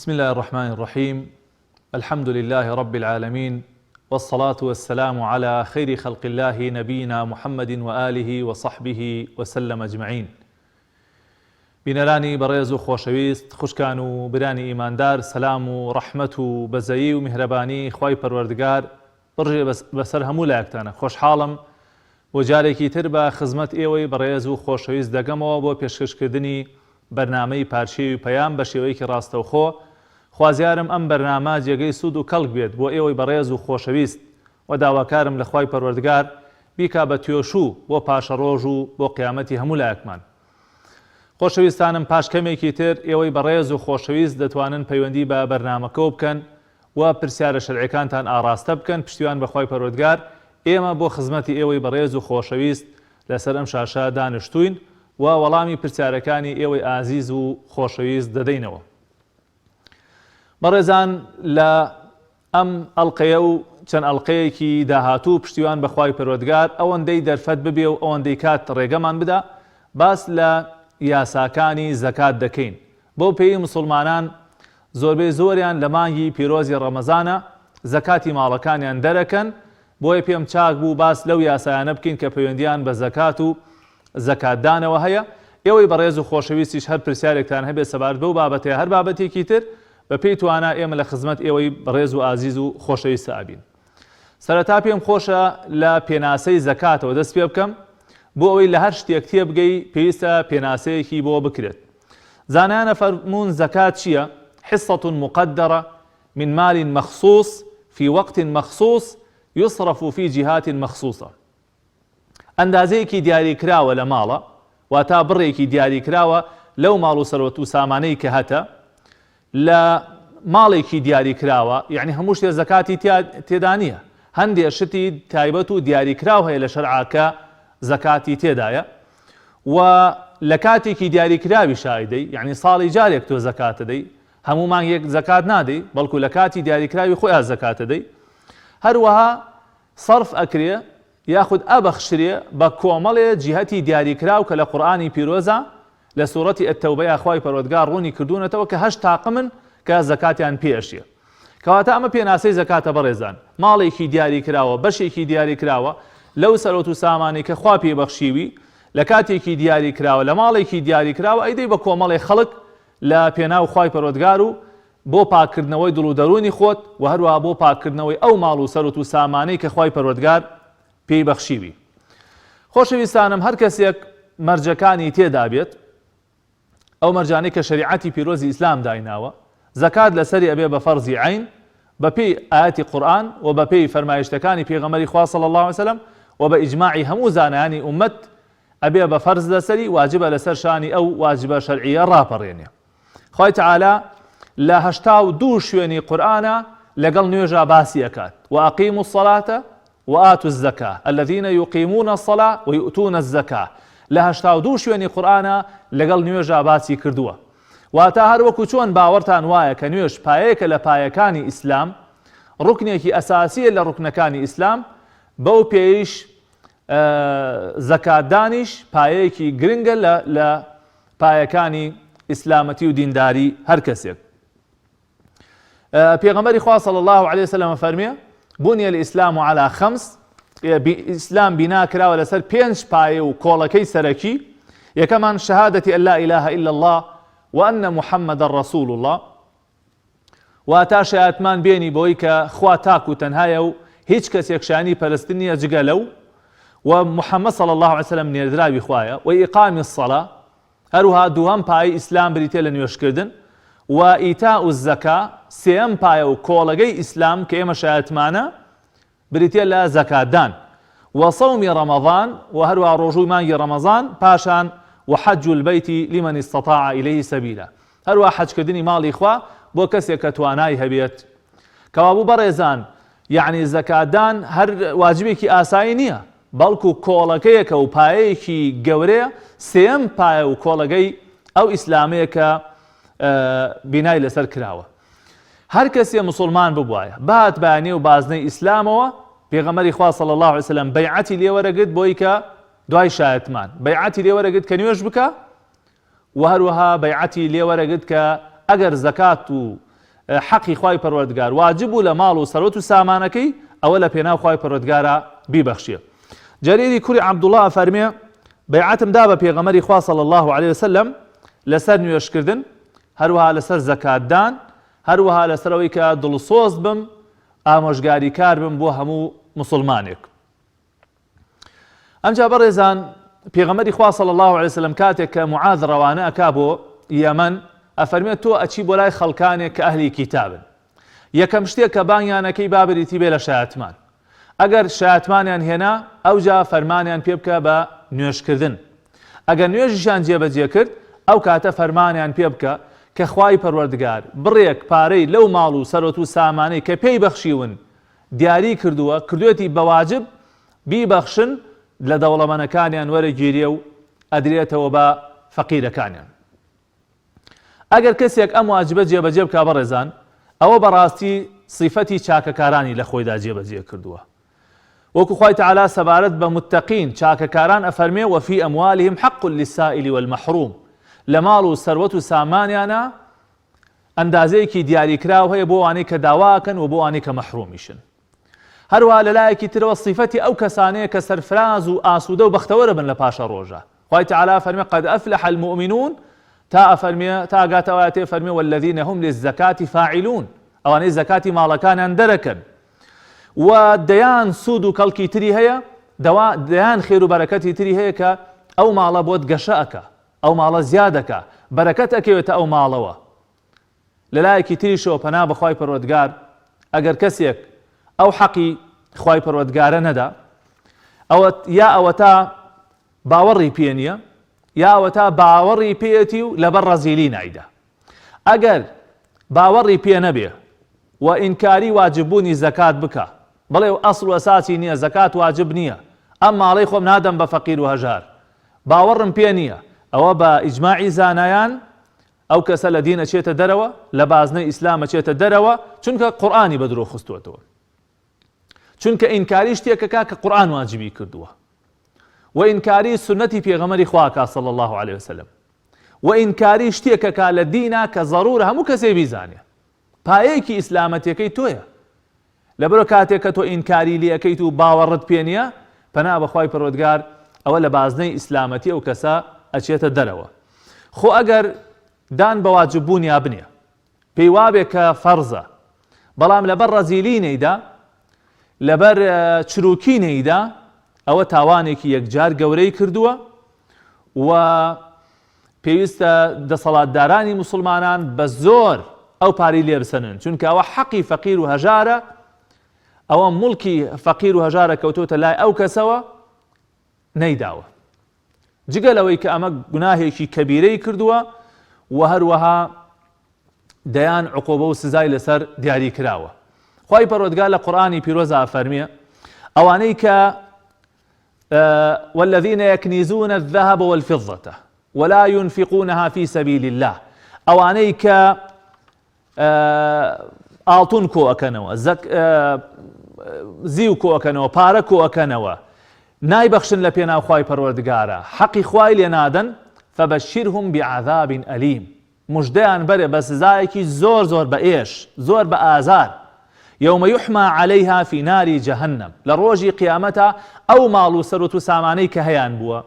بسم الله الرحمن الرحيم. الحمد لله رب العالمين، والصلاة والسلام على خير خلق الله نبينا محمد وآله وصحبه وسلم أجمعين. بینەرانی بەڕێز و خۆشەویست، خوشکان و برانی ئیماندار، سەلام و ڕەحمەت و بەزەیی و میهرەبانی خوای پەروەردگار بڕژێ بەسەر هەموو لایەکتانە. خۆشحاڵم بۆ جارێکی تر بە خزمەت ئێوەی بەڕێز و خۆشەویست دەگەمەوە بۆ پێشکەشکردنی بەرنامەی پارچەی و پەیام بە شێوەیەکی ڕاستەوخۆ. خوازیارم ئەم بەرنامە جێگەی سوود و کەڵک بێت بۆ ئێوەی بەڕێز و خۆشەویست، و داواکارم لە خوای پەروەردگار بیکا بە توێشوو بۆ پاشە ڕۆژ و بۆ قیامەتی هەموو لایەکمان. خۆشەویستانم، پاش کەمێکی تر ئێوەی بەڕێز و خۆشەویست دەتوانن پەیوەندی بە بەرنامەکە بکەن و پرسیارە شەرعیەکانتان ئاڕاستە بکەن پشتیوان بەخوای پەروەردگار. ئێمە بۆ خزمەتی ئێوەی بەڕێز و خۆشەویست لەسەر ئەم شاشە دانیشتوین و وەڵامی پرسیارەکانی ئێوەی ئازیز و خۆشەویست دەدەینەوە. بەڕێزان، لە ئەم ئەڵقەیە و چەند ئەڵقەیەکی داهاتوو پشتیوان بەخوای پەروەردگار ئەوەندەی دەرفەت ببێ و ئەوەندەی کات ڕێگەمان بدا، باس لە یاساکانی زەکات دەکەین. بۆ پێی مسلمانان زۆربەی زۆریان لە مانگی پیرۆزی ڕەمەزانە زەکاتی ماڵەکانیان دەرەکەن، بۆیە پێم چاک بوو باس لەو یاسایانە بکەین کە پەیوەندیان بە زەکات و زەکاتدانەوە هەیە. ئێوەی بەڕێز و خۆشەویستیش هەر پرسیارێکتان هەبێت سەبارەت بەو بابەتەیە هەر بابەتێکی تر بە پێی توانە ئێمە لە خزمەت ئێوەی بەڕێز و ئازیز و خۆشەویست ئابین. سەرەتا پێم خۆشە لە پێناسەی زەکاتەوە دەست پێ بکەم بۆ ئەوەی لە هەر شتێک تێبگەی پێویستە پێناسەیەکی بۆ بکرێت. زانایانە فەرموون زەکات چییە؟ حصة مقدرة من مال مخصوص في وقت مخصوص يصرف في جهات مخصوصة. ئەندازەیەکی دیاریکراوە لە ماڵە، واتە بڕێکی دیاریکراوە لەو ماڵ و سەرۆت و سامانەی کە هەتە لە ماڵێکی دیاریکراوە، یعنی هەموو شتێ زەکاتی تێدا نییە. هەندێک شتی تایبەت و دیاریکراو هەیە لە شەرعاکە زەکاتی تێدایە، و لە کاتێکی دیاریکراوی شایدەی، یعنی ساڵی جارێک تۆ زەکاتە دەی، هەموو مانگێک زەکات نادەی، بەڵکو لە کاتی دیاریکراوی خۆیان زەکاتە دەی. هەروەها سەرف ئەکرێ یاخود ئەبەخشرێ بە کۆمەڵێ جیهەتی دیاریکراو کە لە قورئانی پیرۆزە لە سوورەتی ئەتەوبە خوای پەروەردگار ڕوونی کردوونەتەوە کە 8 تاقمن کە زەکاتیان پێشیە. کەواتە ئەمە پێناسەی زەکاتە بەڕێزان. ماڵێکی دیاریکراوە، بەشێکی دیاریکراوە لەو سەرۆت و سامانی کە خوا پێبەخشیوی لە کاتێکی دیاریکراوە لە ماڵێکی دیاریکراوە ئەیدەی بە کۆمەڵی خەڵک لە پێناو خوای پەروەردگار و بۆ پاکردنەوەی دڵ و دەرونی خۆت و هەروەها بۆ پاکردنەوەی ئەو ماڵ و سەرۆت و سامانەی کە خوای پەروەردگار پێی بەخشیوی. خۆشەویستانم، هەر کەسێک مەرجەکانی تێدا بێت، ئەو مەرجانەی کە شەریعەتی پیرۆزی ئیسلام دایناوە، زەکات لەسەری ئەبێ بە فەرزی عین بە پێی ئاەتی قورئان و بە پێی فەرمایشتەکانی پێغەمبەری خوا صلی الله علیه وسلم و بە ئیجماعی هەموو زانایانی ئومەت ئەبێ بە فەرز لەسەری، واجبە لەسەر شانی ئەو واجبە شەرعیە ڕاپەڕێنێ. خوای تەعالا لە 82 شوێنی قورئانە لەگەڵ نوێژە باسی ئەکات. وأقیموا الصلاة وآتوا الزكاة الذين يقيمون الصلاة ويؤتون الزكاة. لە 82 شوێنی قورئانە لەگەڵ نوێژە باسی کردووە. واتە هەر وەکو چۆن باوەڕتان وایە کە نوێژ پایەیەکە لە پایەکانی ئیسلام، ڕوکنێکی ئەساسیە لە ڕوکنەکانی ئیسلام، بەو پێیش زەکاتدانیش پایەیەکی گرنگە لە پایەکانی ئیسلامەتی و دینداری هەر کەسێک. پێغەمبەری خوا صلی الله علیه وسلم فەرمێ: بني الإسلام على 5. ئیسلام بینا کراوە لەسەر 5 پایە و کۆڵەکەی سەرەکی. یەکەمان شەهادەتی ئەن لا إله إلا الله وأن محمد رسول الله، واتا شایەتمان بێنی بۆی کە خوا تاک و تەنهایە و هیچ کەسێک شایانی پەرستن نییە جگە لەو، و محەممەد صلی الله عليه وسلم نێردراوی خوایە، و ئیقامی الصلاة. هەروها دووەم پای ئیسلام بریتێ لە نوێژکردن، و ئیتاء الزەکا سێەم پایە و کۆڵەگەی ئیسلام کە ئێمە شایەتمانە بریتێ لە زەکاتدان، و صومی ڕەمەضان، و هەروها ڕۆژووی مانگی ڕەمەضان، پاشان وحج البيت لمن استطاع إليه سبيلا. هەروها حەجکردنی ماڵی خوا بۆ کەسێک کە توانای هەبێت. کەوابوو بەڕێزان، یعنی زەکاتدان هەر واجبێکی ئاسایی نییە، بەڵکو کۆڵەکەیەکە و پایەیەکی گەورەیە، سێەم پایە و کۆڵەگەی ئەو ئیسلامەیە کە بینای لەسەر کراوە. هەر کەسێ مسلمان ببوایە بات بەیانێ و بازنەی ئیسلامەوە، پێغەمبەری خوا صلی الله علیه وسلم بەیعەتی لێوەرەگرت بۆی کە دوای شایەتمان بەیعەتی لێوەرەگرت کە نوێژ بکە، و هەروەها بەیعەتی لێوەرەگرت کە ئەگەر زەکات و حەقی خوای پەروەردگار واجب بوو لە ماڵ و سەرۆت و سامانەکەی ئەوە لە پێناو خوای پەروەردگارە بیبەخشیە. جەریری کوڕی عەبدوڵڵا فەرمێ بەیعەتم دا بە پێغەمبەری خوا صلی الله علیه وسلم لەسەر نوێشکردن، هەروەها لەسەر زەکاتدان، هەروەها لەسەرەوەی کە دڵسۆز بم، ئامۆژگاری کار بم بۆ هەموو مسلمانێک. ئەمجا بەڕێزان پێغەمبەری خوا صلی الله علیه وسلم کاتێک کە معاذ ڕەوانە ئەکا بۆ یەمەن ئەفەرمێت تۆ ئەچی بۆ لای خەڵکانێک کە ئەهلی کیتابن. یەکەم شتێک کە بانیانەکەی بابریتی بێ لە شایەتمان. ئەگەر شایەتمانیان هێنا ئەوجا فەرمانیان پێ بکە بە نوێژکردن. ئەگەر نوێژیشان جێبەجێ کرد ئەو کاتە فەرمانیان پێ بکە کە خوای پەروەردگار بڕێک پارەی لەو ماڵ و سەرۆت و سامانەی کە پێی بەخشیون دیاری کردووە کردوێتی بەواجب بیبەخشن لە دەوڵەمەندەکانیان وەرەگیریە و ئەدرێتەوە بە فەقیرەکانیان. ئەگەر کەسێک ئەم واجبە جێبەجێ بکا بەڕێزان ئەوە بەڕاستی صیفەتی چاکەکارانی لە خۆیدا جێبەجێ کردووە. وەکو خوای تەعالا سەبارەت بە متەقین چاکەکاران ئەفەرمێ وەفی ئەموالهم حەق للسائل والمەحروم، لە ماڵ و سەروەت و سامانیانە ئەندازەیەکی دیاریکراو هەیە بۆ وانەی کە داواکەن و بۆ وانەی کە مەحرومیشن. هەروەها لەلایەکی ترەوە صیفەتی ئەو کەسانەیە کە سەرفراز و ئاسوودە و بەختەوەرە بن لە پاشە ڕۆژە. خوای تەعالا فەرمێ قەد ئەفلح المؤمنون تا ئەفەرمێ تا ئاگاتەوە تێ فەرمێ والذین هم للزەکاتی فاعلون، ئەوانەی زەکاتی ماڵەکانیان دەرەکەن و دەیان سوود و کەڵکی تری هەیە، دەیان خێر و بەرەکەتی تری هەیە کە ئەو ماڵە بۆت گەشە ئەکە، ئەو ماڵە زیادەکە، بەرەکەت ئەکەوێتە ئەو ماڵەوە. لەلایەکی تریشەوە پەنا بە خوای پەروەردگار ئەگەر کەسێک ئەو حەقی خوای پەروەردگارە نەدا، یا ئەوە تا باوەڕی پێ نییە، یا ئەوە تا باوەڕی پێێتی و لەبەر ڕەزیلی نایدا. ئەگەر باوەڕی پێ نەبێ و ئینکاری واجببوونی زەکات بکە، بڵێ ئەسڵ و ئەساسی نییە زەکات واجب نییە، ئەم ماڵەی خۆم نادەم بە فەقیر و هەژار، باوەڕم پێ نییە، ئەوە بە ئیجماعی زانایان ئەو کەسە لە دین ئەچێتە دەرەوە، لە بازنەی ئیسلام ئەچێتە دەرەوە، چونکە قورئانی بە درۆ خستووەتەوە. چونکە ئینکاری شتێکەکە کە قورئان واجبی کردووە و ئینکاری سنەتی پێغەمبەری خواکە صلی الله علیه وسلم و ئینکاری شتێکەکە لە دینە کە ضرورە هەموو کەسێ بیزانێ. پایەیەکی ئیسلامەتیەکەی تۆیە. لەبەرەوە کاتێک کە تۆ ئینکاری لێەکەیت و باوەڕت پێ نییە، پەنا بە خوای پەروەردگار ئەوە لە بازنەی ئیسلامەتی ئەو کەسە ئەچێتە دەرەوە. خۆ ئەگەر دان بە واجببوونیا بنێ، پێی وابێ کە فەرزە، بەڵام لەبەر ڕەزیلی نەیدا، لەبەر چروکی نەیدا، ئەوە تاوانێکی یەکجار گەورەی کردووە و پێویستە دەسەڵاتدارانی مسلمانان بە زۆر ئەو پاری لێ بسەنن، چونکە ئەوە حەقی فەقیر و هەژارە، ئەوە مڵکی فەقیر و هەژارە کەوتۆتە لای ئەو کەسەوە نەیداوە، جگەل ئەوەی کە ئەمە گوناهێکی کەبیرەی کردووە و هەروەها دەیان عقوبە و سزای لەسەر دیاری کراوە. خوای پەروەردگار لە قورئانی پیرۆزە ئەفەرمێ ئەوانەی کە والذين يكنزون الذهب والفضة ولا ينفقونها في سبيل الله، ئەوانەی کە ئاڵتون کۆ ئەکەنەوە، زیو کۆ ئەکەنەوە، پارە کۆ ئەکەنەوە، نایبەخشن لە پێناو خوای پەروەردگارە، حەقی خوای لێ نادەن، فبەشرهم بعذاب ئەلیم، مژدەیان بەرێ بە سزایەکی زۆر زۆر بە ئێش، زۆر بە ئازار. يوم يحمى عليها في نار جهنم، لروجي قيامتها او مالو سروت ساماني كهيان بوا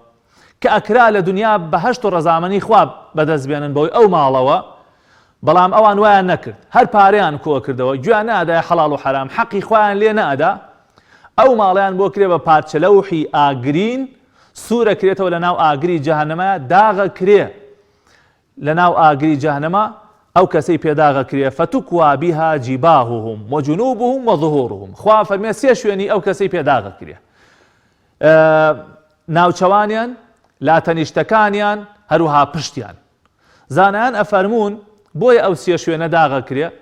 كأكرا لدنيا بهشت رزامني خواب بدز بينن بوي او مالوا بلام اوان وان نكرد هر باريان كو كردوا جوانا ادا حلال وحرام حقي خوان لينا ادا او ماليان بو كريبا بارتش لوحي اغرين سورة كريتو لناو اغري جهنم داغ كري لناو اغري جهنم او كسي بيداغ كريه فتكوى بها جباههم وجنوبهم وظهورهم خوا فرمي سيشوني او كسي بيداغ كريه ناوچوانيان لا تنشتكانيان هروها پشتيان زانان افرمون بوي او سيشوني داغ كريه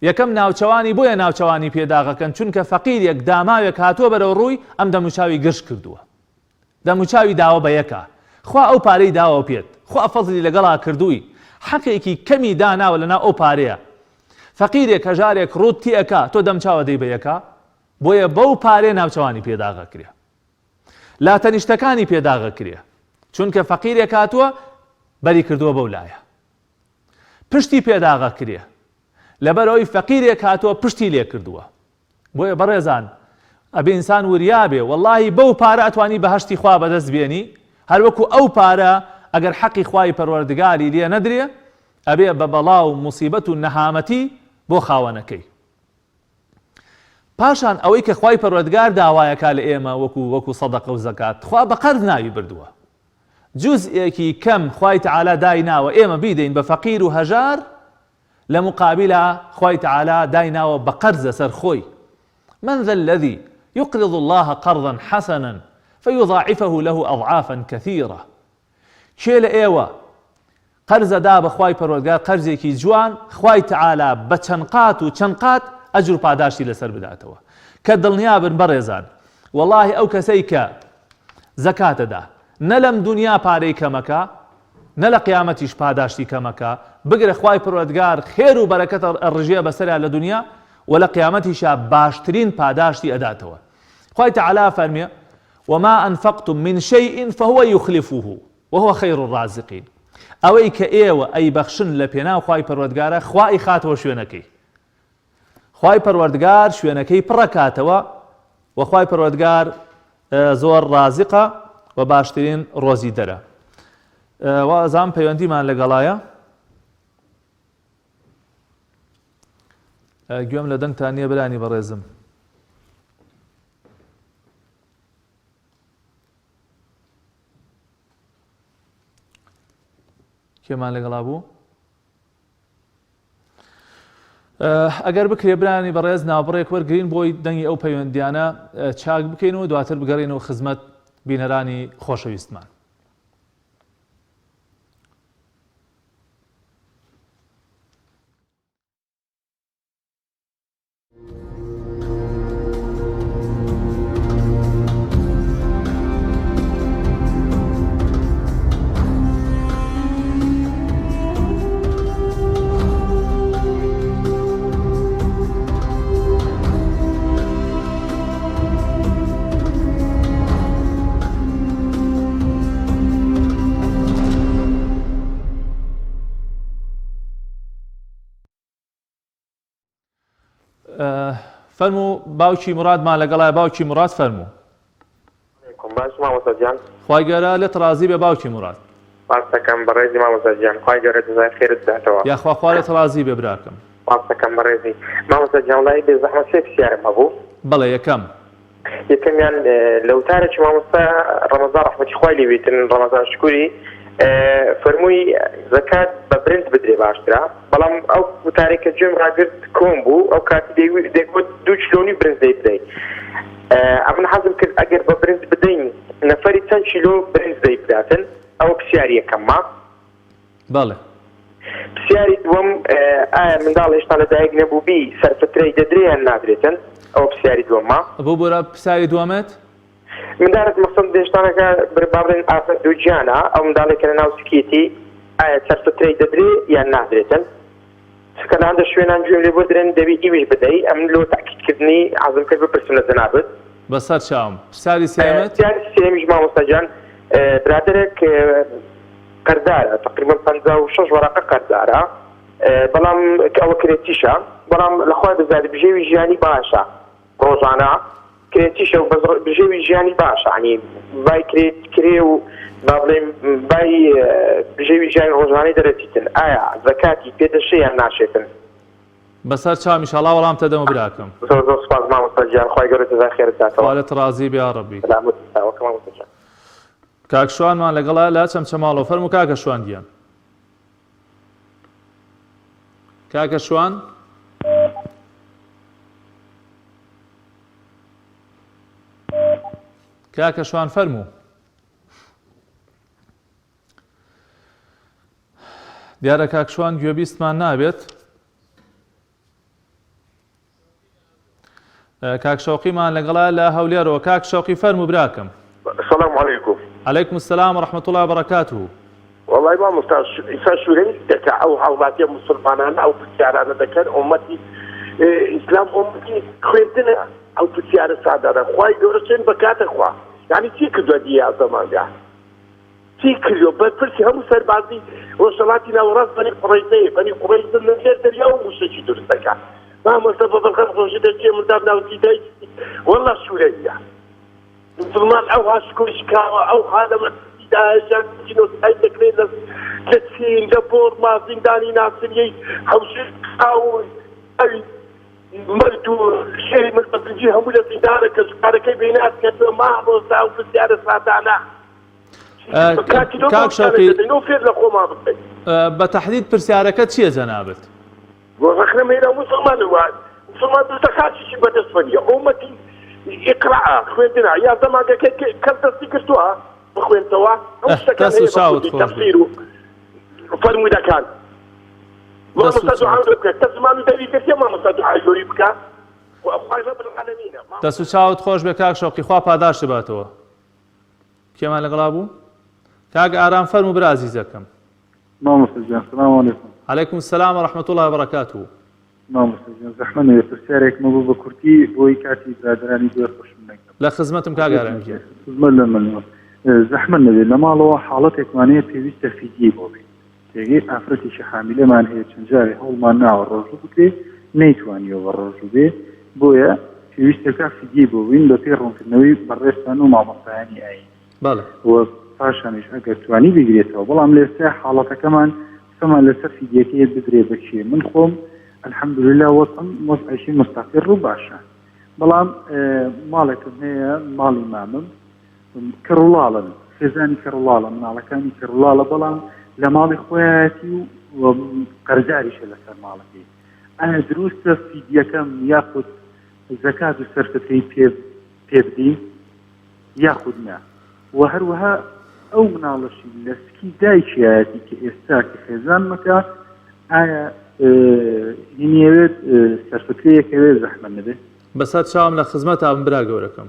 يكم ناوچواني بوي ناوچواني بيداغ كن چونك فقير يك داماويك هاتو برو روي ام دموچاوي گرش کردووە دموچاوي داوا بيكا خوا او پارەی داوا پێت خوا فەزلی لەگەڵا کردووی حەقێکی کەمی داناوە لەناو ئەو پارەیە فەقیرێک هەژارێک ڕووتی ئەکا تۆ دەمچاوە دەی بە یەکا بۆیە بەو پارێ ناوچەوانی پێداغا کرێ لا تەنیشتەکانی پێداغا کرێ چونکە فەقیرێک هاتووە بەری کردووە بەو لایە پشتی پێداغا کرێ لەبەرەوەی فەقیرێک هاتووە پشتی لێ کردووە. بۆیە بەڕێزان ئەبێ ئینسان وریابێ وەڵڵاهی بەو پارە ئەتوانی بەهەشتی خوا بەدەست بێنی، هەروەکو ئەو پارە ئەگەر حەقی خوای پەروەردگاری لێ نەدرێ ئەبێ بە بەڵاو موسیبەت و نەهامەتی بۆ خاوەنەکەی. پاشان ئەوەی کە خوای پەروەردگار داوایەکە لە ئێمە وەکو سەدەقە و زەکات، خوا بە قەرز ناوی بردووە. جوزئێکی کەم خوای تەعالا دایناوە ئێمە بیدەین بە فەقیر و هەژار، لە مقابلە خوای تەعالا دایناوە بە قەرزە سەر خۆی. من ذا الذي يقرض الله قرضا حسنا فيضاعفه له أضعافا كثيرة. کێ لە ئێوە قەرزە دا بە خوای پەروەردگار قەرزێکی جوان، خوای تەعالا بە چەند قات و چەند قات ئەجر و پاداشتی لەسەر بداتەوە. کە دڵنیابن بەڕێزان وەڵڵاهی ئەو کەسەی کە زەکاتەدا نە لەم دنیا پارەی کەمەکە نە لە قیامەتیش پاداشتی کەمەکە، بگرە خوای پەروەردگار خێر و بەرەکەتە ڕژێ بەسەریا لە دنیا و لە قیامەتیشا باشترین پاداشتی ئەداتەوە. خوای تەعالا فەرمێ وما أنفقتم من شيء فهو يخلفه وهو خير الرازقين. ئەوەی کە ئێوە ئەی بەخشن لە پێناو خوای پەروەردگارە خوای خاتەوە شوێنەکەی. خوای پەروەردگار شوێنەکەی پڕەکاتەوە و خوای پەروەردگار زۆر رازقە و باشترین ڕۆزی دەرە. وازام پەیوەندیمان لەگەڵایە. گوێم لە دەنگتان نییە برانی بەڕێزم. کێمان لەگەڵا بوو؟ ئەگەر بکرێ برانی بەڕێز ناوبڕێک وەرگرین بۆی دەنگی ئەو پەیوەندیانە چاک بکەینەوە دواتر بگەڕێنەوە خزمەت بینەرانی خۆشەویستمان. فەرموو باوکی مرادمان لەگەڵای. باوکی مراد فەرموو. باش مامۆستاجان خوای گەورە لێت ڕازی بێ باوکی مراد. باستەکەم بەڕێزی مامۆستاجان خوای گەورە جەزای خێرت بداتەوە. یاخوا خوا لێت ڕازی بێ براکەم. باستەکەم بەڕێزی مامۆستاجان وڵای بێزەحمەت سێ پرسیارم هەبوو. بەڵێ یەکەم یەکەمیان لە وتارێکی مامۆستا ڕەمەزان ڕەحمەتی خوای لێ بێتن ڕەمەزان شکووری فەرمووی زەکات بە برنج بدرێ باشترە، بەڵام ئەو وتارێکە گوێم ڕاگرت کۆم بوو ئەو کاتی دەیگوت 2 کیلۆنی برنج دەی بدەیت. ئەمن حەزم کرد ئەگەر بە برنج بدەین نەفەری چەند کیلۆ برنج دەی بداتن. ئەوە پرسیاری یەکەممە. بەڵێ. پرسیاری دووەم ئایا منداڵ هێشتا لەدایک نەبووبی سەرفترەی دەدرێ یان نادرێتن؟ ئەوە پرسیاری دووەممە. بۆ بۆرە پرسیاری دووەمێت منداڵێک مەسەڵ دێشتانەکە بابڵێن ئافرەت دووجیانە ئەو منداڵێکە لە ناو سکێتی ئایا سەرفترەی دەدرێ یان نادرێتن؟ چکە لە هەندە شوێنان گوێم لێ بۆ درێن دەبی ئیویش بدەی. ئەم لۆ تاکیدکردنی حەزم کرد بپرسم لە جەنابەت. بەسەر چاوم. پرسیاری سێمێت؟ پرسیاری سێمیش مامۆستاجان برادرێک قەردارە تقریبا 56 وەرەقە قەردارە، بەڵام ئەوە کرێتیشە، بەڵام لەخوای بزاری بژێوی ژیانی باشە ڕۆژانە کرێتیشە و بژێوی ژیانی باشە، ینی بای کرێ و با بڵێم بای بژێوی ژیانی ڕۆژانەی دەرەچیتن. ئایا زەکاتی پێدەشێ یان ناشێتن؟ بەسەر چاوم ئینشاڵڵا وەڵام تەدەمە براکەم. زۆر زۆر سوپاس مامۆستاجان خوای گەورە جەزای خێرت بداتەوە. خوا لێت ڕازی بێ یا ڕەبی. سەلامەت تاوەکە مامۆستاجان. کاک شوانمان لەگەڵا لە چەمچەماڵەوە. فەرموو کاکە شوان گیان. کاکە شوان کاکە شوان فەرموو. دیارە کاک شوان گوێبیستمان نابێت. کاک شەوقیمان لەگەڵا لە هەولێرەوە. کاک شەوقی فەرموو براکەم. السلام عليكم. عليكم السلام ورحمة الله وبركاته. والله ما مستاش إنسان شوري دكا أو حولاتي مسلمانان أو بسيارة دكان أمتي إسلام أمتي خويتنا أو بسيارة سادة خواي دورسين بكات خوا يعني شيء كده دي يا زمان ده. چی کردو بەرپرسی هەموو سەربازی ڕۆژهەڵاتی ناوەڕاست بەنی قوڕیزەیە بەنی قوڕیزە لەژێر دەریا و موشەکی دروست دەکات مامۆستا بە بەڵگەم ڕۆژی دەچێ مردار ناوتی دای وەڵا سوورەیە مسلمان ئەو هاشکۆش کاوە ئەو حالەمە داهێشان جینۆسای دەکرێت لە چین لە بۆرما زیندانی ناسریەی هەوشێت کاو ئەوی مرد و شێری مستەفرجی هەموو لە زیندانە کە سوکارەکەی بینات کردووە مامۆستا و پرسیارە سادانە کاک شەوقی فێر لە خۆمان بکەین بە تەحدید پرسیارەکە چییە جەنابەت؟ بۆ ڕەخنەمەیرە مسلمان وات مسلمان دەخاتیشی بەدەستفەریە ئومەتی ئیقراء خوێندنە یا زەمانگەکەی کەس دەستی کردووە بخوێنتەوە ئەو شتەکان تەفسیر و فەرموودەکان مامۆستا دوعا بکات کە زمان و دەری کردێ مامۆستا دوعای گەوری بکات وخوای رب العالمینە دەست و چاوت خۆش بێ کاک شەوقی خوا پاداشت باتەوە کێمان لەگەڵا بوو؟ کاک ئارام فەرموو برا عەزیزەکەم مامۆستا گیان سەلام عەلەیکوم عەلەیکوم سەلام وەڕەحمەتوڵڵی وبەڕەکاتوهو مامۆستا گیان زەحمەت نەبێت پرسیارێکمە بوو بە کورتی بۆی کاتی برادرانی دوێ خۆشم نەکەم لە خزمەتم کاک ئارامگیان خزمەت لە منەوە زەحمەت نەبێت لە ماڵەوە حاڵەتێکمانەیە پێویستە فیدیە بۆ بێت تێگەی ئافرەتێکی حامیلەمان هەیە چەند جارێ هەوڵمان ناوە ڕۆژوو بکرێت نەیتوانیەوە ڕۆژوو بێ بۆیە پێویستەکە فیدیە بۆ بین بە پێی ڕوونکردنەوەی بەڕێستان و مامۆستایانی ئاین بەڵێ و پاشانش ئەگەر توانی بگرێتەوە بەڵام لێستا حاڵەتەکەمان سەمان لەسەر فیدیەکەیە بدرێ بەکێ من خۆم الحەمدولله وەسم وەزعیشی مستەقر و باشە بەڵام ماڵێکم هەیە ماڵی مامم کڕوڵاڵن خێزانی کڕوڵاڵن مناڵەکانی کڕوڵاڵە بەڵام لە ماڵی خۆیەتی و قەرزاریشە لەسەر ماڵەکەی ئەنا دروستە فیدیەکەم یاخود زەکات و سەرفتەی پێ بدەین یاخود نا و هەروەها ئەو مناڵەشی لە سکی دایکیایەتی کە ئێستا کە خێزان مەکە ئایا هینیەوێت سەرفتەیەکەوێت زەحمە نەبێت بەسەر چاوم لە خزمەت ئابم برا گەورەکەم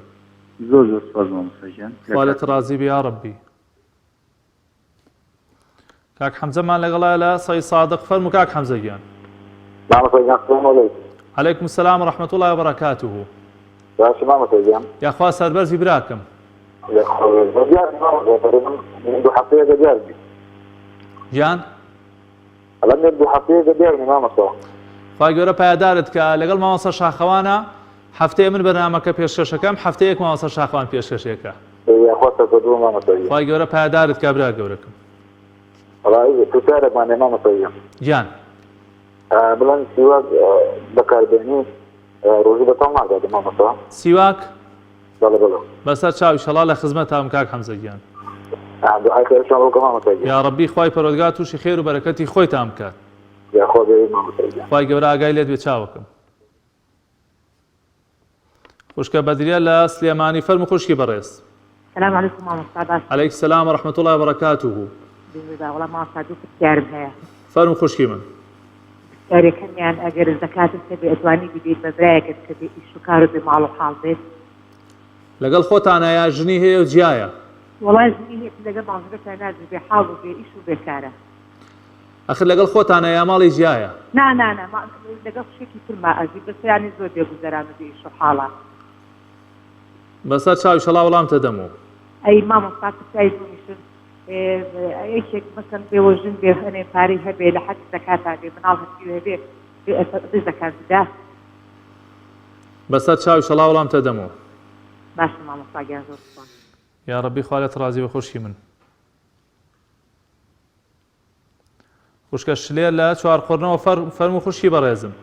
زۆر زۆر سپاس مامۆستا گیان خوا لێت ڕازی بێ یا ڕەبی کاک حەمزەمان لەگەڵا لە سەی سادق فەرموو کاک حەمزە گیان مامۆستا گیان سلام عەلەیکوم عەلەیکوم سەلام وەڕەحمەتوڵڵی وبەڕەکاتوهو باشە مامۆستا گیان یاخوا سەربەرزی براکەم دو حەفتەیەکە دیار بی گیان ئەڵەم دو حەفتەیەکە دیارنی مامۆستا خوا گەورە پایدارت کە لەگەڵ مامۆستا شاخەوانە هەفتەیە من بەرنامەکە پێشکەشەکەم هەفتەیەک مامۆستا شاخەوان پێشکەشێکە خوا سەرکەوتووە مامۆستا گیان خوا گەورە پایدارت کە برا گەورەکەم ڕای پرسیارێکمان هەیە مامۆستا گیان گیان بڵێن سیواک بەکاربێنی ڕۆژی بەتەواو ناگاتێ مامۆستا سیواک بەڵێ بەڵێ بەسەر چاوی شەڵا لە خزمەتام کاک حەمزە گیان دوعای خێرشان بۆ بکە مامۆستا گیان یا ڕەبی خوای پەروەردگار تووشی خێر و بەرەکەتی خۆی تام بکات یا خۆ بێ مامۆستا گیان خوای گەورە ئاگای لێت بێ چاوەکەم خوشکە بەدریە لە سلێمانی فەرموو خوشکی بەڕێز السلام عليكم مامۆستا باش عەلەیک سەلام وەڕەحمەتوڵڵی وبەڕەکاتوهو وڵام مامۆستا دوو پرسیارم هەیە فەرموو خوشکی من پرسیارەکەمیان ئەگەر زەکاتم هەبێ ئەتوانی بدەیت بە برایەکەت کە بێ ئیش و کار و بێ ماڵ و حاڵ بێت لەگەڵ خۆتانە یا ژنی هەیە و جیایە وەڵای ژنی هەیە لەگەڵ ماڵەکەتان نازی بێ حاڵ و بێ ئیش و بێکارە ئەخر لەگەڵ خۆتانە یا ماڵی جیایە نا لەگەڵ شتێکی ترما ئەزی بەسیانی زۆر بێگوزەران و بێ ئیش و حاڵە بەسەر چاوی شەڵا وەڵامتە دەموو ئەی مامۆستا پرسیاری دونیشن یەکێک مەسەن بێوە ژن بێ هەنێ پارەی هەبێ لە حەج زەکاتا بێ مناڵ هەستی هەبێ بێ زەکات بدا بەسەر چاوی شەڵا وەڵامتە دەموو باشە مامۆستا گیان زۆر سپاس یا ڕەبی خوا لێت ڕازی بە خوشکی من خوشکە شلێر لە چوارخۆرنەوە فەرموو خوشکی بەڕێزم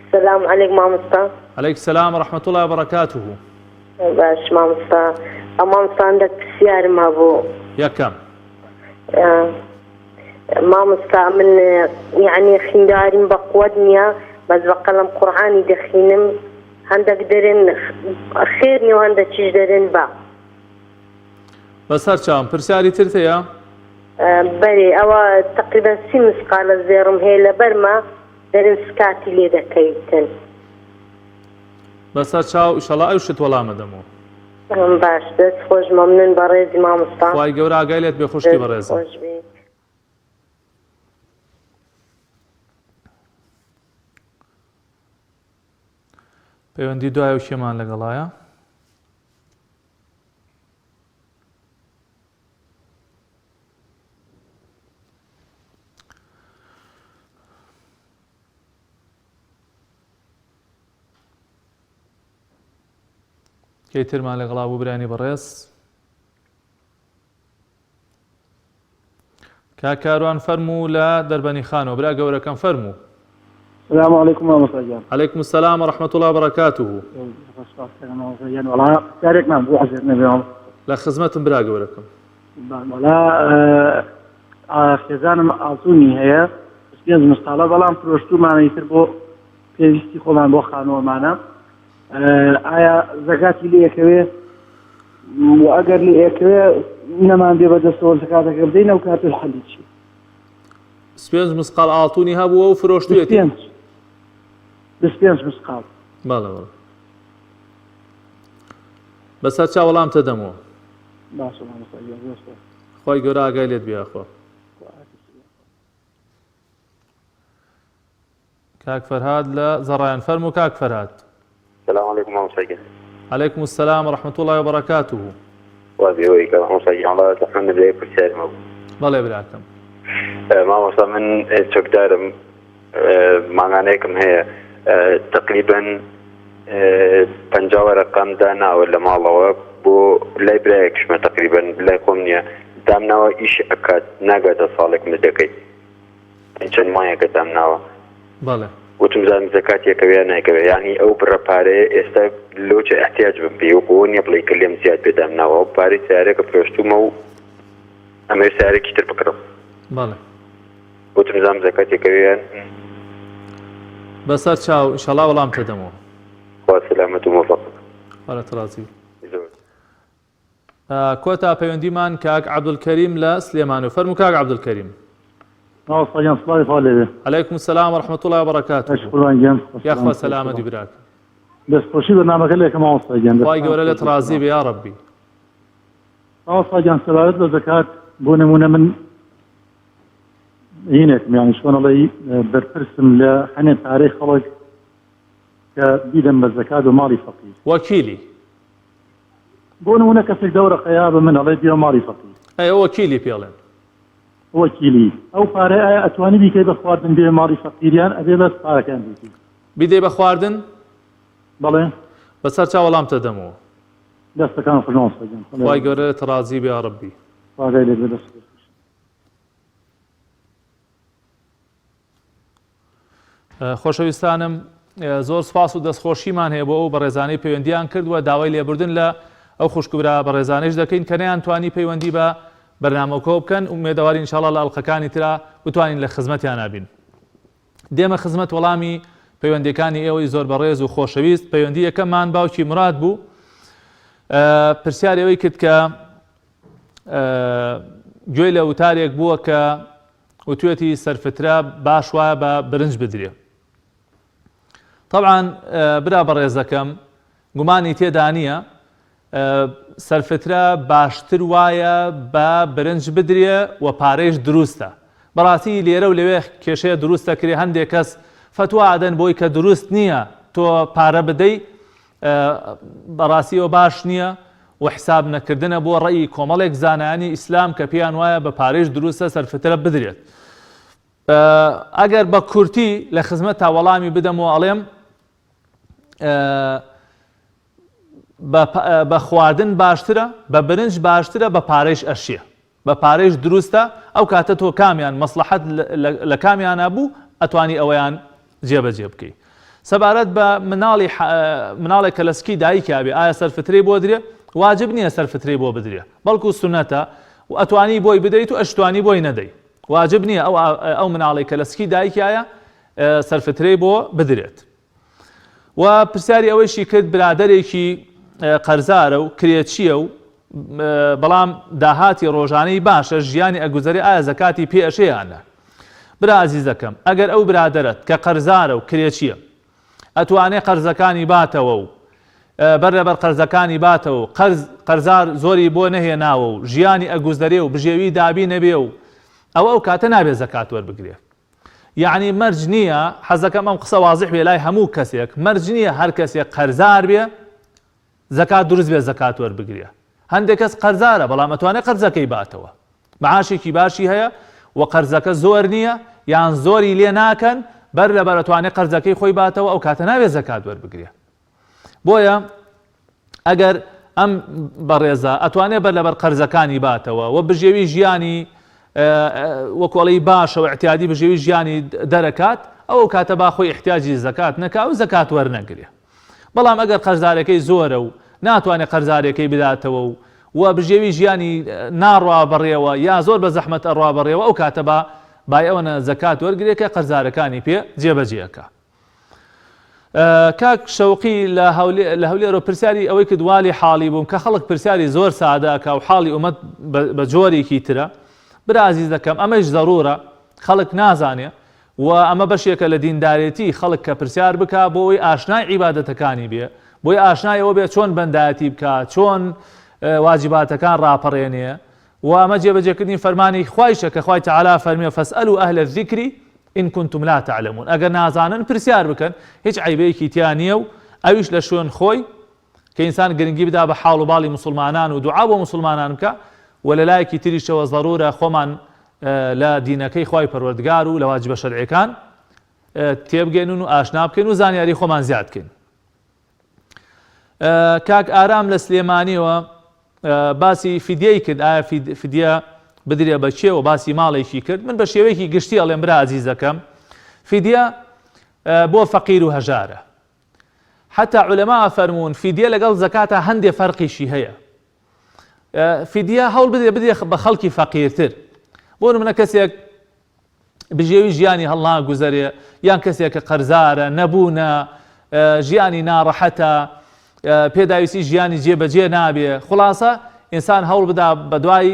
السلام عليكم مامۆستا عەلەیک سەلام وەڕەحمەتوڵڵی وبەڕەکاتوهو باش مامۆستا مامۆستا هەندێک پرسیارم هەبوو یەکەم مامۆستا من یعنی خوێنداریم بە قووەت نییە بەس بە قەڵەم قورئانی دەخوێنم هەندێک دەرێن خێر نیە و هەندێکیش دەرێن بە بەسەر چاوم پرسیاری ترت هەیە بەرێ ئەوە تقریبا 30 مسقالە زێڕم هەیە لە بەرمە دەرێن سکاتی لێ دەکەیتن بەسەر چاو ئیشەڵا ئەو شت وەڵامە دەموو باش دەست خۆش مەمنون بە ڕێزی مامۆستا خوای گەورە ئاگای لێت بێ خوشکی بەڕێزم خۆش بێت پەیوەندی دوایە و شێمان لەگەڵایە. کەی ترمان لەگەڵا بوو برانی بەڕێز کاکاروان فەرموو لە دەربەنی خانەوە برا گەورەکەم فەرموو. السلام عليكم ورحمة الله. عليكم السلام ورحمة الله وبركاته. والله كاريك نعم بو حزير نبي لا خدمتم برا گەورەکەم. ولا خێزانم ئاسوونی هەیە پێنج مستاڵە بەڵام فرۆشتومانەیتر بۆ پێویستی خۆمان بۆ خانەوەمانە ئایا زەکاتی لێ یەکەوێ و ئەگەر لێ یەکەوێ نەمان بێ بەدەستەوە زەکاتەکە بدەین ئەو کاتر حەلی چی؟ پێنج مسقال ئاڵتوونی هەبووە و فرۆشتوویەتی؟ پێنج مسقال. بەڵێ بەڵێ بەسەر چا وەڵامتە دەمەوە. باشە خۆی گەورە ئاگای لێت بیاخۆ. كاك فرهاد لا زرعان فرمو كاك فرهاد. السلام عليكم ورحمة الله. عليكم السلام ورحمة الله وبركاته. وابي ويك ورحمة الله تحمل لي كل شيء مو. بالله يباركم. ما وصل من سكدار معناكم هي تقريبا بنجاوة رقم دانا ولا ما الله بو لا بريكش ما تقريبا لا يقومني دامنا إيش أكاد نقدر صالك مدقي. إن شاء الله ما يقدمنا. بله. وتمزان زكاتي كبيرة كبيرة يعني أو بربارة است لوج احتياج ببي وكون يبلي كلام زياد بدمنا وباري سعره كبرشتو مو أمير سعره كتير بكرة. بله. وتمزان زكاتي كبيرة. بس أرشاو إن شاء الله ولا متدمو. والسلامة وموفق. ولا ترازي. كوتا بيونديمان كاك عبد الكريم لا سليمان فرمو كاك عبد الكريم. عليكم السلام ورحمة الله وبركاته. يا أخوة سلامة براك. بس خوشی برنامه خیلی کم آسای جان. وای گوره راضی يا ربي. آسای جان سوالت لزکات بونمونه من هینه يعني شلون الله برپرسم لحن تاريخ خلق كبيدم بالزكاة ومالي فقير. وكيلي. بونمونه كسك دورة قيابة من الله بيو مالي فقير. أي وكيلي بيلن. وكيلي او پاره اتوانی بی که بخواردن به مالی فقیریان ابي بس پاره کن بی بیده بخواردن بله بس هرچا ولامت دمو دست کان فرناس بجن وای گوره ترازی بیا ربی واقعی لی بدست خۆشەویستانم زۆر سپاس و دەستخۆشیمان هەیە بۆ ئەو بەڕێزانەی پەیوەندیان کرد و داوای لێبوردن لە ئەو خوشکبرا بەڕێزانەیش دەکەین کە نەیانتوانی پەیوەندی بە بەرنامەکە بکەن و مێدەواری ئینشاڵڵا لە ئەڵقەکانی ترا بتوانین لە خزمەتیان نابین. دێمە خزمەت وەڵامی پەیوەندیەکانی ئێوەی زۆر بەڕێز و خۆشەویست. پەیوەندی یەکەممان باوکی مراد بوو پرسیار ئەوەی کرد کە گوێی لە وتارێک بووە کە وتوێتی سەرفترا باش وایە بە برنج بدرێ. طبعاً برا بەڕێزەکەم گومانی تێدا نییە سەرفترە باشتر وایە بە برنج بدرێ و پارەیش دروستە. بەڕاستی لێرە و لەوێ کێشەیە دروستە کرێ هەندێک کەس فتوادەن بۆی کە دروست نییە تۆ پارە بدەی بەڕاستیەوە باش نییە و حساب نەکردنە بۆ ڕێی کۆمەڵێک زانایانی ئیسلام کە پێیان وایە بە پارەیش دروستە سەرفترە بدرێت. ئەگەر بە کورتی لە خزمەت تا وەڵامی بدەمەوە ئەڵێم بە خواردن باشترە بە برنج باشترە بە پارەیش ئەرشیە بە پارەیش دروستە ئەو کاتە تۆ کامیان مەسلحەت لە کامیانە بوو ئەتوانی ئەوەیان جێبەجێ بکەی. سەبارەت بە مناڵێک کە لەسکی دایکیا بێ ئایا سەرفترەی بۆ درێ واجب نییە سەرفترەی بۆ بدرێ بەڵکو سونەتە و ئەتوانی بۆی بدەیت و ئەشتوانی بۆی نەدەی واجب نییە ئەو مناڵێک کە لەسکی دایکایە سەرفترەی بۆ بدرێت. و پرسیاری ئەوەیشی کرد برادەرێکی قەرزارە و کرێچیە و بەڵام داهاتی ڕۆژانەی باشە ژیانی ئەگوزەری ئایا زەکاتی پێ ئەشەیانە. برا عزیزەکەم ئەگەر ئەو برادەرت کە قەرزارە و کرێچیە ئەتوانێ قەرزەکانی باتەوە و بەرەبەر قەرزەکانی باتەوە و قەرزار زۆری بۆ نەهێناوە و ژیانی ئەگوزەرێ و بژێوی دابی نەبێ و ئەو کاتە نابێت زەکات وەربگرێ. یعنی مەرج نییە حەزەکەم ئەم قسە وازح بێ لای هەموو کەسێک مەرج نییە هەر کەسێک قەرزار بێ زەکات دروست بێ زەکات وەربگرێ. هەندێک کەس قەرزارە بەڵام ئەتوانێت قەرزەکەی باتەوە معاشێکی باشی هەیە و قەرزەکە زۆر نییە یان زۆری لێ ناکەن بەر لەبەر ئەتوانێت قەرزەکەی خۆی باتەوە ئەو کاتە نابێت زەکات وەربگرێ. بۆیە ئەگەر ئەم بەڕێزە ئەتوانێت بەر لەبەر قەرزەکانی باتەوە و بژێوی ژیانی وەکۆڵی باشە و احتیادی بژێوی ژیانی دەرەکات ئەو کاتە با خۆی احتیاجی زەکات نەکا و زەکات وەرنەگرێ. بەڵام ئەگەر قەرزارەکەی زۆرە و ناتوانێت قەرزارەکەی بداتەوە و بژێوی ژیانی ناڕوا بەڕێوە یا زۆر بە زەحمەت ئەڕوا بەڕێوە ئەو کاتە بای ئەوەنە زەکات وەرگرێت کە قەرزارەکانی پێ جێبەجێەکە. کاک شەوقی لە هەولێرە پرسیاری ئەوەی کە دوالی حاڵی بووم کە خەڵک پرسیاری زۆر سادەکە و حاڵی ئومەت بە جۆرێکی ترە. برا عزیز دەکەم ئەمەش ضرورە خەڵک نازانێ و ئەمە بەشێکە لە دیندارێتی خەڵک کە پرسیار بکە بۆ ئەوەی ئاشنای عیبادەتەکانی بێ بۆی ئاشنای ئەوە بێ چۆن بەندایەتی بکە چۆن واجباتەکان ڕاپەڕێنێ و ئەمە جێبەجێکردنی فەرمانی خوایشە کە خوای تەعالا فەرمیێ فەسئەلوا ئەهلە الذیکری ئین کنتم لا تعلمون ئەگەر نازانن پرسیار بکەن هیچ عیبەیەکی تیا نییە و ئەویش لە شوێن خۆی کە ئینسان گرنگی بدا بە حاڵ و باڵی مسلمانان و دوعا بۆ مسلمانان بکە و لە لایەکی تریشەوە ضرورە خۆمان لە دینەکەی خوای پەروەردگار و لە واجبە شەرعیەکان تێبگەین و ئاشنا بکەین و زانیاری خۆمان زیاد بکەین. کاک ئارام لە سلێمانیەوە باسی فیدیەی کرد ئایا فیدیە بدرێ بە چێوە باسی ماڵێکی کرد من بە شێوەیەکی گشتی ئەڵێم برا عزیزەکەم فیدیە بۆ فەقیر و هەژارە حتا عولەما فەرمون فیدیە لەگەڵ زەکاتە هەندێک فەرقیشی هەیە. فیدیە هەوڵ بدرێ بە خەڵکی فەقیرتر بۆ نمونە کەسێک بژێوی ژیانی هەڵناگوزەرێ یان کەسێک کە قەرزارە نەبوونە ژیانی ناڕەحەتە پێداویستی ژیانی جێبەجێ نابێ خلاصە ئینسان هەوڵ بدا بە دوای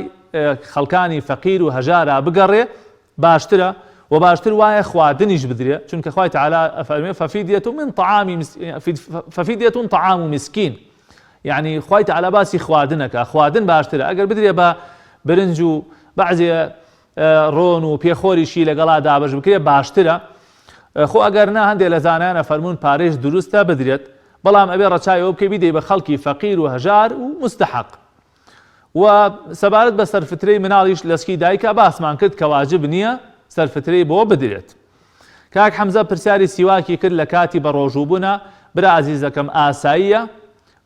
خەڵکانی فەقیر و هەژارە بگەڕێ باشترە و باشتر وایە خواردنیش بدرێ چونکە خوای تەعالا ئەفەرمێ فەفیدیەة طعام مسکین یعنی خوای تەعالا باسی خواردنەکە خواردن باشترە ئەگەر بدرێ بە برنج و بەعزێ ڕۆن و پێخۆریشی لەگەڵا دابەش بکرێ باشترە خۆ ئەگەر نا هەندێک لە زانایانە فەرمون پارێش دروستە بدرێت بەڵام ئەبێ ڕەچایەوە بکەی بیدەی بە خەڵکی فەقیر و هەژار و مستحق و سەبارەت بە سەرفترەی مناڵیش لەسکی دایکە باسمان کرد کە واجب نییە سەرفترەی بۆ بدرێت. کاک حەمزە پرسیاری سیواکی کرد لە کاتی بە ڕۆژووبوونە برا عزیزەکەم ئاساییە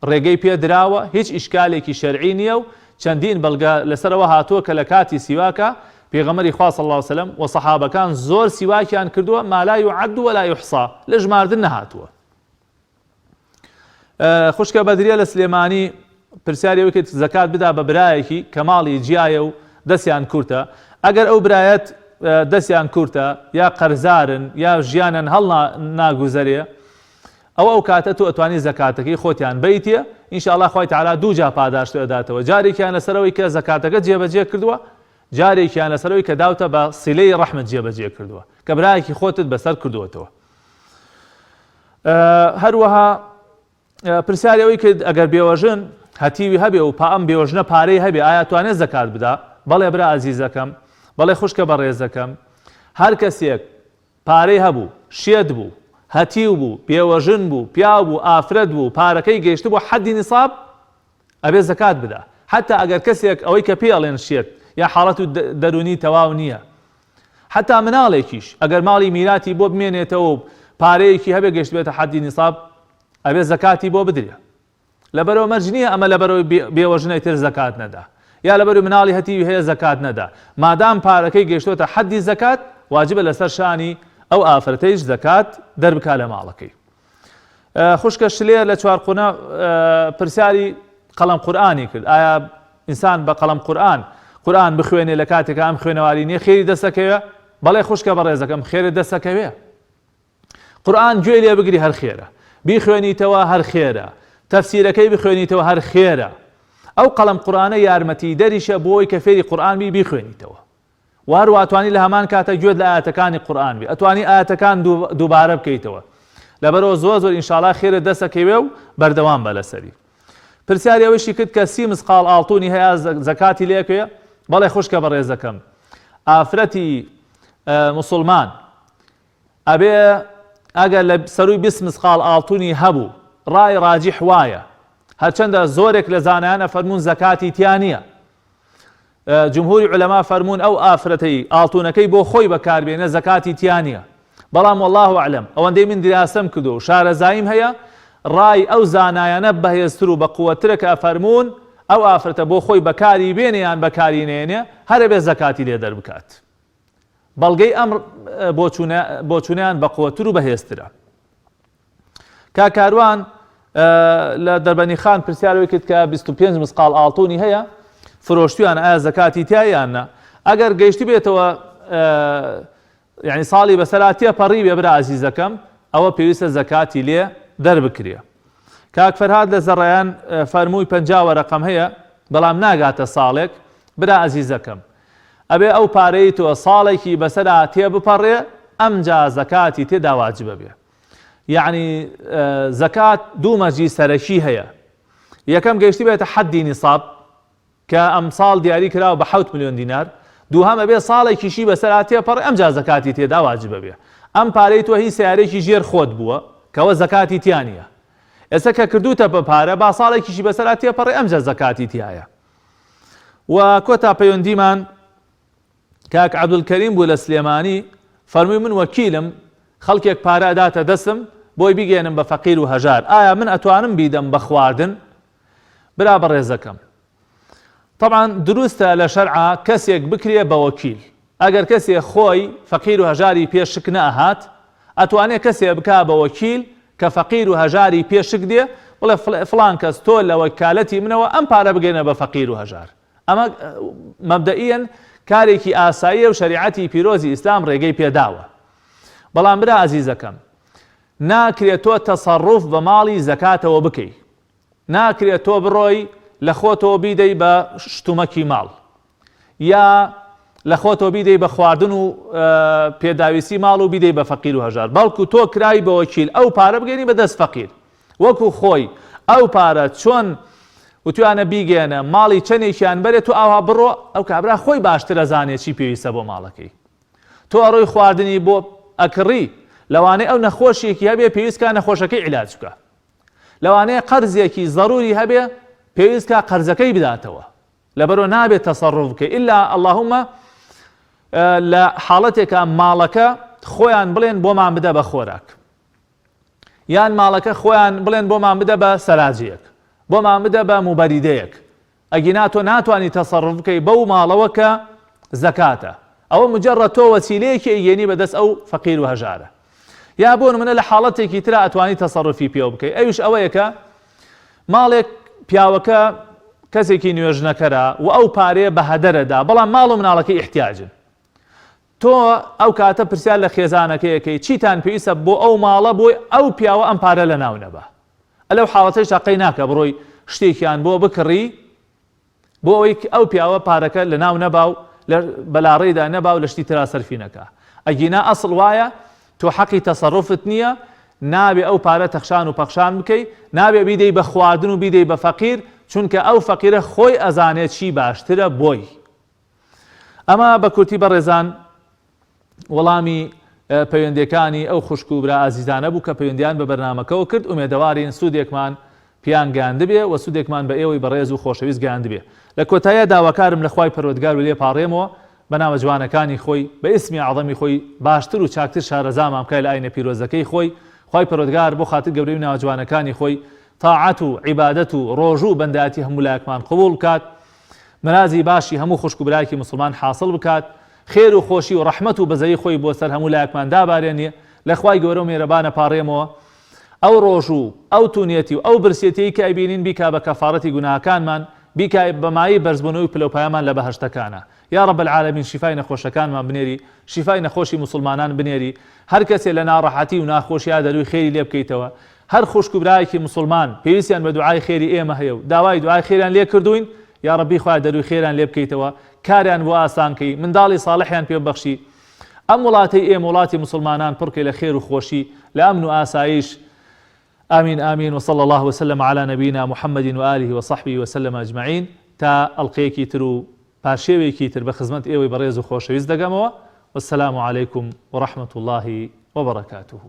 ڕێگەی پێدراوە هیچ ئیشکالێکی شەرعی نییە و چەندین بەڵگە لەسەرەوە هاتووە کە لە کاتی سیواکە پێغەمبەری خوا صلی الله علیه وسلم و سەحابەکان زۆر سیواکیان کردووە ما لا يعد ولا يحصى لە ژماردن نەهاتووە. خوشکە بەدریە لە سلێمانی پرسیاری کرد زەکات بدا بە برایەکی کە ماڵی جیایە و دەستیان کورتە ئەگەر ئەو برایەت دەستیان کورتە یا قەرزارن یا ژیانن هەڵ ناگوزەرێ ئەو کاتە تۆ ئەتوانی زەکاتەکەی خۆتیان بیتیە ئینشاءالله خوای تەعالا دوو جا پاداش دەداتەوە جارێکیان لەسەرەوەی کە زەکاتەکە جێبەجێ کردووە جارێکیان لەسەرەوەی کە داوتە بە سیلەی ڕەحمت جێبەجێ کردووە کە برایەکی خۆتت بەسەر کردووەتەوە. هەروەها پرسیاری ئەوەی کرد ئەگەر بێوەژن هەتیوی هەبێ و ئەم بێوەژنە پارەی هەبێ ئایا توانێت زەکات بدا بەڵێ برا عزیزەکەم بەڵێ خوشکە بەڕێزەکەم هەر کەسێک پارەی هەبوو شێت بوو هەتیو بوو بێوەژن بوو پیا بوو ئافرەت بوو پارەکەی گەیشت بوو حەدی نیساب ئەبێ زەکات بدا حتا ئەگەر کەسێک ئەوەی کە پێڵێن شێت یا حاڵەت و دەرونی تەواو نییە حتا مناڵێکیش ئەگەر ماڵی میراتی بۆ بمێنێتەوە پارەیەکی هەبێ گەشت بێتە حەدی نیساب ئەبێ زەکاتی بۆ بدرێ لەبەرەوە مەرج نییە ئەمە لەبەرەوەی بێوەژنەی تر زەکات نەدا یا لەبەرەوەی مناڵی هەتیوی هەیە زەکات نەدا مادام پارەکەی گەیشتوتە حەدی زەکات واجبە لەسەر شانی ئەو ئافرەتەیش زەکات دەربکا لە ماڵەکەی. خوشکە شلێر لە چوارقونە پرسیاری قەڵەم قورئانی کرد ئایا ئینسان بە قەڵەم قورئان بخوێنێ لە کاتێکە ئەم خوێنەواری نییە خێری دەستەکەوێ بەڵێ خوشکە بەڕێزەکەم خێرت دەستەکەوێ قورئان گوێ لێ بگری هەر خێرە بیخوێنیتەوە هەر خێرە تەفسیرەکەی بخوێنیتەوە هەر خێرە ئەو قەڵەم قورئانە یارمەتی دەریشە بۆی کە فێری قورئان بیخوێنیتەوە و هەروە ئەتوانی لە هەمان کاتە گوێت لە ئاەتەکانی قورئان بێ ئەتوانی ئاەتەکان دووبارە بکەیتەوە لەبەرەوە زۆر ئینشاءالله خێرت دەستەکەوێ و بەردەوام بە لەسەری. پرسیاری ئەوەشی کرد کە 30 مسقال ئاڵتونی هەیە زەکاتی لێکوێ بەڵێ خوشکە بەڕێزەکەم ئافرەتی موسڵمان ئەبێ ئەگەر لە سەروی 20 مسقال ئاڵتونی هەبوو ڕای ڕاجح وایە هەرچەندە زۆرێک لە زانایانە فەرمون زەکاتی تیا نییە جمهوری علەما فەرمون ئەو ئافرەتەی ئاڵتونەکەی بۆ خۆی بەکاربێنە زەکاتی تیا نییە بەڵام والله ئەعلەم ئەوەندەی من دیراسەم کردو و شارەزاییم هەیە ڕای ئەو زانایانە بەهێزتر و بە قووەترە کە ئەفەرمونون ئەو ئافرەتە بۆ خۆی بەکاری بێنێیان بەکاری نێنێ هەرە بێ زەکاتی لێ دەربکات. بەڵگەی ئەم بۆچوونیان بە قووەتر و بەهێزترە. کاکاروان لە دەربەنی خان پرسیارەوەی کرد کە 25 مسقال ئاڵتونی هەیە فرۆشتویان ئایا زەکاتی تایانە؟ ئەگەر گەیشتی بێتەوە یعنی ساڵی بەسەراتیە پەڕی بێ برا عەزیزەکەم ئەوە پێویستە زەکاتی لێ دەربکرێ. کاک فەرهاد لە زەڕەیان فەرمووی 50 وەرەقەم هەیە بەڵام ناگاتە ساڵێک برا عەزیزەکەم ئەبێ ئەو پارەی تۆ ساڵێکی بەسەرا تێ بپەڕێ ئەمجا زەکاتی تێدا واجبە بێ. یعنی زەکات دوو مەرجی سەرەکی هەیە. یەکەم گەیشتی بێتە حەدی نیساب کە ئەم ساڵ دیاری کراوە بە 7 ملیۆن دینار، دووهەمە بێ ساڵێکیشی بەسەرا تێپەڕێ ئەمجا زەکاتی تێدا واجبە بێ. ئەم پارەی تۆ هی سیارێکی ژێر خۆت بووە کەوە زەکاتی تیانە. ئێستا کە کردوتە بە پارە با ساڵێکیشی بەسەرا تێپەڕێ ئەمجا زەکاتی تایە. و کۆتا پەیوەندیمان کاک عەبدولکەریم بوو لە سلێمانی فەرمووی من وەکیلم خەڵکێک پارە ئەداتە دەستم بۆی بیگەێنم بە فەقیر و هەژار، ئایا من ئەتوانم بیدەم بە خواردن؟ برا بەڕێزەکەم طبعا دروستە لە شەرعا کەسێک بکرێ بە وەکیل. ئەگەر کەسێک خۆی فەقیر و هەژاری پێشک نەهات ئەتوانێت کەسێک بکا بە وەکیل کە فەقیر و هەژاری پێشک دێ بڵێ فڵان کەس تۆ لە وەکالەتی منەوە ئەم پارە بگەێنە بە فەقیر و هەژار. ئەمە مەبدەئیەن کارێکی ئاساییە و شەریعەتی پیرۆزی ئیسلام ڕێگەی پێداوە. بەڵام برا عەزیزەکەم ناکرێت تۆ تەسەڕوف بە ماڵی زەکاتەوە بکەی، ناکرێت تۆ بڕۆی لە خۆتەوە بیدەی بە شتومەکی ماڵ یا لە خۆتەوە بیدەی بە خواردن و پێداویستی ماڵ و بیدەی بە فەقیر و هەژار، بەڵکو تۆ کرای بە وەکیل ئەو پارە بگەێنی بە دەست فەقیر وەکو خۆی ئەو پارە چۆن وتوانە بیگەێنە ماڵی چەندێکیان بەرێت و ئاوا بڕۆ ئەو کابرا خۆی باشترە زانێت چی پێویستە بۆ ماڵەکەی. تۆ ئەڕۆی خواردنی بۆ ئەکڕی لەوانەیە ئەو نەخۆشیێکی هەبێ پێویستکە نەخۆشەکەی عیلاج بکە، لەوانەیە قەرزێکی ضروری هەبێ پێویستکە قەرزەکەی بداتەوە لەبەرەوە نابێت تەسەڕوف بکەی ئیلا ئەڵڵاهومە لە حاڵەتێکە ماڵەکە خۆیان بڵێن بۆمان بدە بە خۆراک یان ماڵەکە خۆیان بڵێن بۆمان بدە بە سەراجیەک بۆمان بدە بە موبەریدەیەک، ئەگینا تۆ ناتوانانی تەسەڕوف بکەی بەو ماڵەوە کە زەکاتە، ئەوە مجرد تۆ وەسیلەیەکی ئەیگەێنی بەدەست ئەو فەقیر و هەژارە. یا بۆ نمونە لە حاڵەتێکی ترە ئەتوانی تەسەڕوفی پێ بکەی، ئەویش ئەوەیە کە ماڵێک پیاوەکە کەسێکی نوێژنەکەرە و ئەو پارەیە بە هەدەرەدا بەڵام ماڵ و مناڵەکەی احتیاجن. تۆ ئەو کاتە پرسیار لە خێزانەکەیەکەی چیتان پێویستە بۆ ئەو ماڵە بۆی ئەو پیاوە ئەم پارە لە ناو نەبە. ئەلەو حاڵەتەش تاقەی ناکە بڕۆی شتێکیان بۆ بکڕی بۆ ئەوەی ئەو پیاوە پارەکە لە ناو نەبا و بەلاڕێدا نەبا و لە شتی ترا سەرفی نەکا. ئەگینا ئەسڵ وایە تۆ حەقی تەسەڕوفت نییە، نابێ ئەو پارە تەخشان و پەخشان بکەی، نابێ بیدەی بە خواردن و بیدەی بە فەقیر چونکە ئەو فەقیرە خۆی ئەزانێت چی باشترە بۆی. ئەمە بە کورتی بەڕێزان وەڵامی پەیوەندیەکانی ئەو خوشک و برا ئازیزانە بوو کە پەیوەندیان بە بەرنامەکەەوە کرد. ئومێدەوارین سوودێکمان پیان گەیاندبێ و سوودێکمان بە ئێوەی بەڕێز و خۆشەویست گەیاندبێ. لە کۆتاییە داواکارم لە خوای پەروەردگار و لێ پاڕێمەوە بەناوە جوانەکانی خۆی بە ئیسمی عەظەمی خۆی باشتر و چاکتر شارەزامان بکای لە ئاینە پیرۆزەکەی خۆی. خوای پەروەردگار بۆ خاتر گەورەی و ناوە جوانەکانی خۆی تاعەت و عیبادەت و ڕۆژوو بەندەتی هەموو لایەکمان قبوڵ بکات، مرازی باشی هەموو خوشک و برایەکی مسلمان حاصل بکات، خێر و خۆشی و ڕەحمەت و بەزەی خۆی بۆ سەر هەموو لایەکمان دابارێنێ. لە خوای گەورە و مێرەبانە پاڕێمەوە ئەو ڕۆژوو ئەو تونێتی و ئەو برسێتی کە ئەبینین بیکا بە کەفارەتی گوناهەکانمان، بیکا بەمایی بەرزبوونەوەی پلەپایەمان لە بەهەشتەکانە. یا رب العالمین شیفای نەخۆشەکانمان بنێری، شیفای نەخۆشی مسلمانان بنێری، هەر کەسێ لە ناڕەحەتی و ناخۆشییا دەروی خێری لێ بکەیتەوە. هەر خوشک و برایەکی مسلمان پێویستیان بە دوعای خێری ئێمە هەیە و داوای دوعای خێریان لێ کردوین، یا ربی خوای دەروی خێران لێ بکەیتەوە، کاریان بۆ ئاسانکەی، منداڵی ساڵحیان پێ ببەخشی، ئەم وڵاتی ئێمە وڵاتی مسلمانان پڕکەی لە خێر و خۆشی لە ئەمن و ئاسایش. آمين آمين وصلى الله وسلم على نبينا محمد وآله وصحبه وسلم أجمعين. تا ألقيكي ترو پاشێوێکی تر بە خزمەت ئێوەی بەڕێز و خۆشەویست دەگەمەوە. والسلام عليكم ورحمة الله وبركاته.